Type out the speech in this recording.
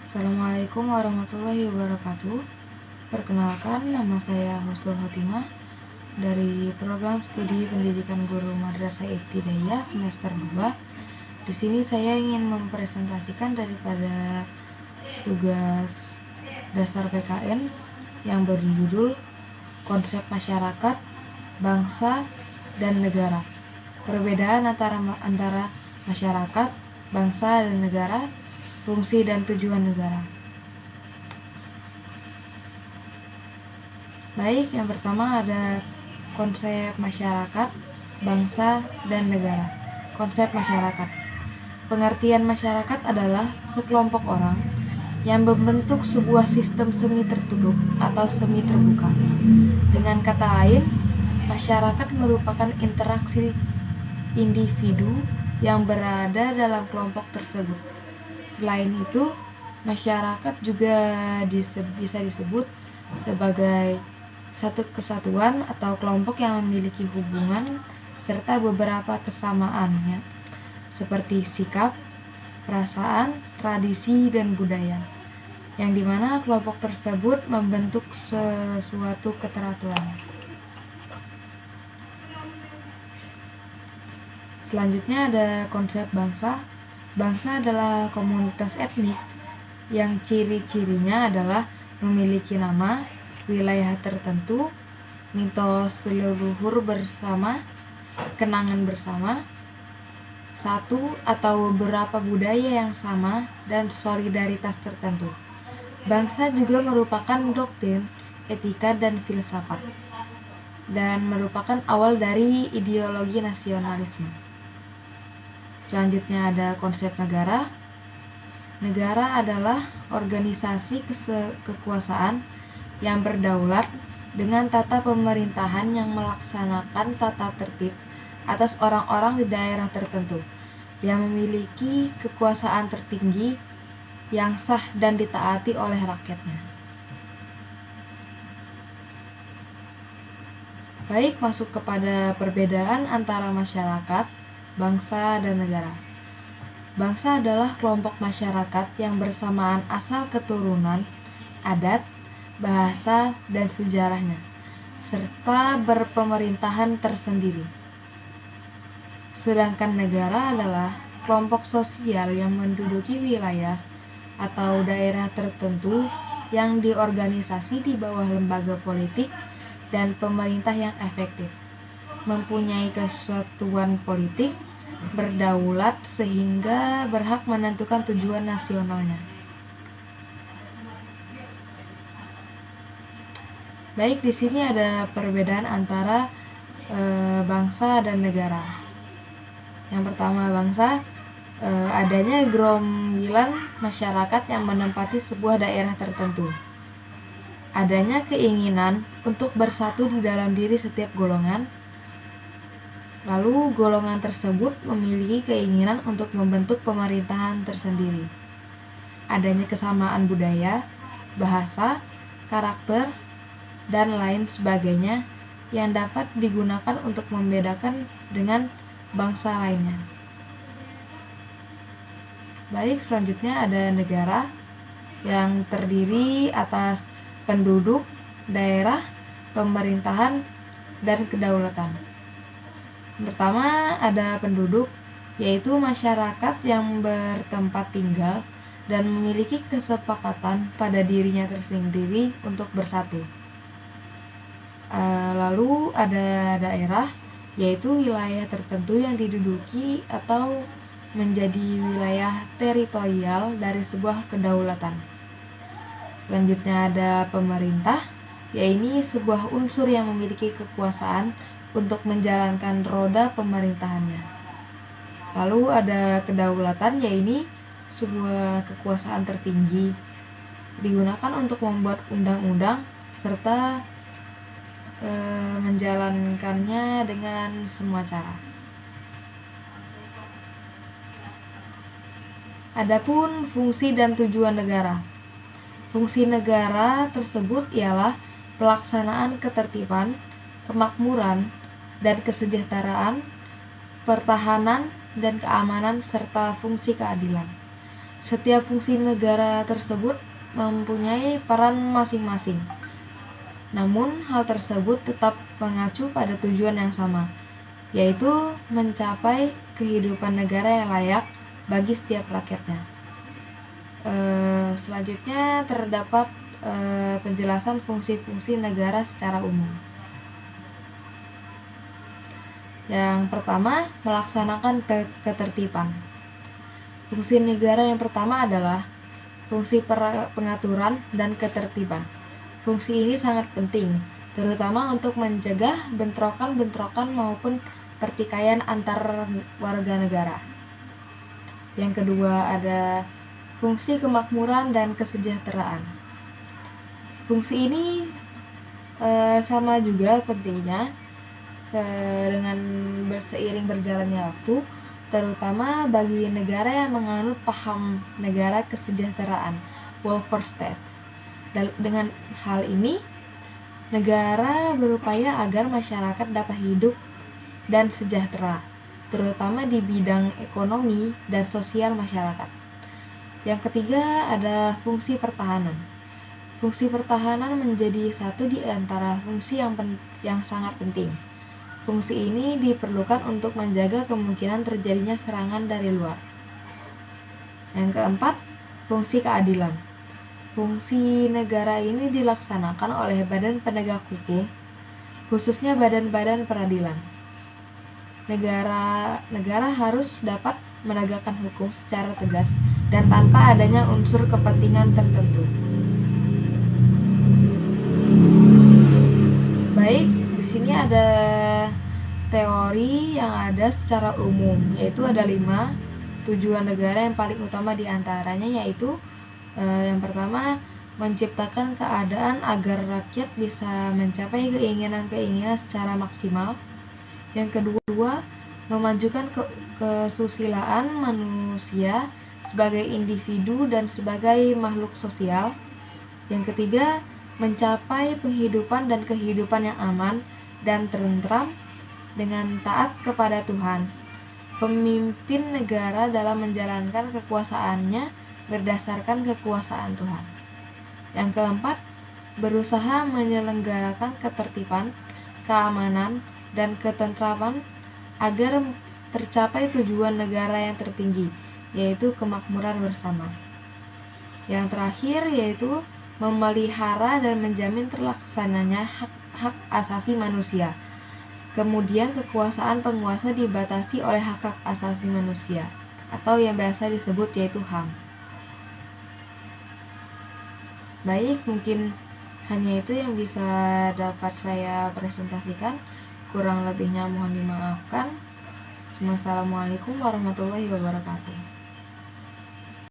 Assalamualaikum warahmatullahi wabarakatuh. Perkenalkan, nama saya Husnul Khotimah dari program studi pendidikan guru Madrasah Ibtidaiyah semester 2. Di sini saya ingin mempresentasikan daripada tugas dasar PKN yang berjudul Konsep Masyarakat, Bangsa, dan Negara. Perbedaan antara masyarakat, bangsa, dan negara, fungsi dan tujuan negara. Baik, yang pertama ada konsep masyarakat, bangsa, dan negara. Konsep masyarakat. Pengertian masyarakat adalah sekelompok orang yang membentuk sebuah sistem semi tertutup atau semi terbuka. Dengan kata lain, masyarakat merupakan interaksi individu yang berada dalam kelompok tersebut. Selain itu, masyarakat juga bisa disebut sebagai satu kesatuan atau kelompok yang memiliki hubungan serta beberapa kesamaannya, seperti sikap, perasaan, tradisi, dan budaya, yang dimana kelompok tersebut membentuk sesuatu keteraturan. Selanjutnya ada konsep bangsa. Bangsa adalah komunitas etnik yang ciri-cirinya adalah memiliki nama, wilayah tertentu, mitos leluhur bersama, kenangan bersama, satu atau beberapa budaya yang sama, dan solidaritas tertentu. Bangsa juga merupakan doktrin, etika, dan filsafat, dan merupakan awal dari ideologi nasionalisme. Selanjutnya ada konsep negara. Negara adalah organisasi kekuasaan yang berdaulat dengan tata pemerintahan yang melaksanakan tata tertib atas orang-orang di daerah tertentu, yang memiliki kekuasaan tertinggi yang sah dan ditaati oleh rakyatnya. Baik, masuk kepada perbedaan antara masyarakat, bangsa, dan negara. Bangsa adalah kelompok masyarakat yang bersamaan asal keturunan, adat, bahasa, dan sejarahnya, serta berpemerintahan tersendiri. Sedangkan negara adalah kelompok sosial yang menduduki wilayah atau daerah tertentu yang diorganisasi di bawah lembaga politik dan pemerintah yang efektif, mempunyai kesatuan politik, berdaulat sehingga berhak menentukan tujuan nasionalnya. Baik, di sini ada perbedaan antara bangsa dan negara. Yang pertama, bangsa, adanya gerombolan masyarakat yang menempati sebuah daerah tertentu. Adanya keinginan untuk bersatu di dalam diri setiap golongan. Lalu golongan tersebut memiliki keinginan untuk membentuk pemerintahan tersendiri. Adanya kesamaan budaya, bahasa, karakter, dan lain sebagainya yang dapat digunakan untuk membedakan dengan bangsa lainnya. Baik, selanjutnya ada negara yang terdiri atas penduduk, daerah, pemerintahan, dan kedaulatan. Pertama, ada penduduk, yaitu masyarakat yang bertempat tinggal dan memiliki kesepakatan pada dirinya tersendiri untuk bersatu. Lalu ada daerah, yaitu wilayah tertentu yang diduduki atau menjadi wilayah teritorial dari sebuah kedaulatan. Selanjutnya ada pemerintah, yaitu sebuah unsur yang memiliki kekuasaan untuk menjalankan roda pemerintahannya. Lalu ada kedaulatan, yaitu sebuah kekuasaan tertinggi digunakan untuk membuat undang-undang serta menjalankannya dengan semua cara. Adapun fungsi dan tujuan negara. Fungsi negara tersebut ialah pelaksanaan ketertiban, kemakmuran, dan kesejahteraan, pertahanan dan keamanan, serta fungsi keadilan. Setiap fungsi negara tersebut mempunyai peran masing-masing. Namun, hal tersebut tetap mengacu pada tujuan yang sama, yaitu mencapai kehidupan negara yang layak bagi setiap rakyatnya. Selanjutnya terdapat penjelasan fungsi-fungsi negara secara umum. Yang pertama, melaksanakan ketertiban. Fungsi negara yang pertama adalah fungsi pengaturan dan ketertiban. Fungsi ini sangat penting, terutama untuk mencegah bentrokan-bentrokan maupun pertikaian antar warga negara. Yang kedua ada fungsi kemakmuran dan kesejahteraan. Fungsi ini sama juga pentingnya dengan seiring berjalannya waktu, terutama bagi negara yang menganut paham negara kesejahteraan welfare state. Dengan hal ini, negara berupaya agar masyarakat dapat hidup dan sejahtera, terutama di bidang ekonomi dan sosial masyarakat. Yang ketiga ada fungsi pertahanan. Fungsi pertahanan menjadi satu di antara fungsi yang sangat penting. Fungsi ini diperlukan untuk menjaga kemungkinan terjadinya serangan dari luar. Yang keempat, fungsi keadilan. Fungsi negara ini dilaksanakan oleh badan penegak hukum, khususnya badan-badan peradilan. Negara harus dapat menegakkan hukum secara tegas dan tanpa adanya unsur kepentingan tertentu. Baik, di sini ada teori yang ada secara umum, yaitu ada 5 tujuan negara yang paling utama diantaranya, yaitu yang pertama, menciptakan keadaan agar rakyat bisa mencapai keinginan-keinginan secara maksimal. Yang kedua, memajukan kesusilaan manusia sebagai individu dan sebagai makhluk sosial. Yang ketiga, mencapai penghidupan dan kehidupan yang aman dan tentram dengan taat kepada Tuhan. Pemimpin negara dalam menjalankan kekuasaannya berdasarkan kekuasaan Tuhan. Yang keempat, berusaha menyelenggarakan ketertiban, keamanan, dan ketentraman agar tercapai tujuan negara yang tertinggi, yaitu kemakmuran bersama. Yang terakhir yaitu memelihara dan menjamin terlaksananya hak asasi manusia. Kemudian kekuasaan penguasa dibatasi oleh hak asasi manusia, atau yang biasa disebut yaitu HAM. Baik, mungkin hanya itu yang bisa dapat saya presentasikan. Kurang lebihnya mohon dimaafkan. Wassalamualaikum warahmatullahi wabarakatuh.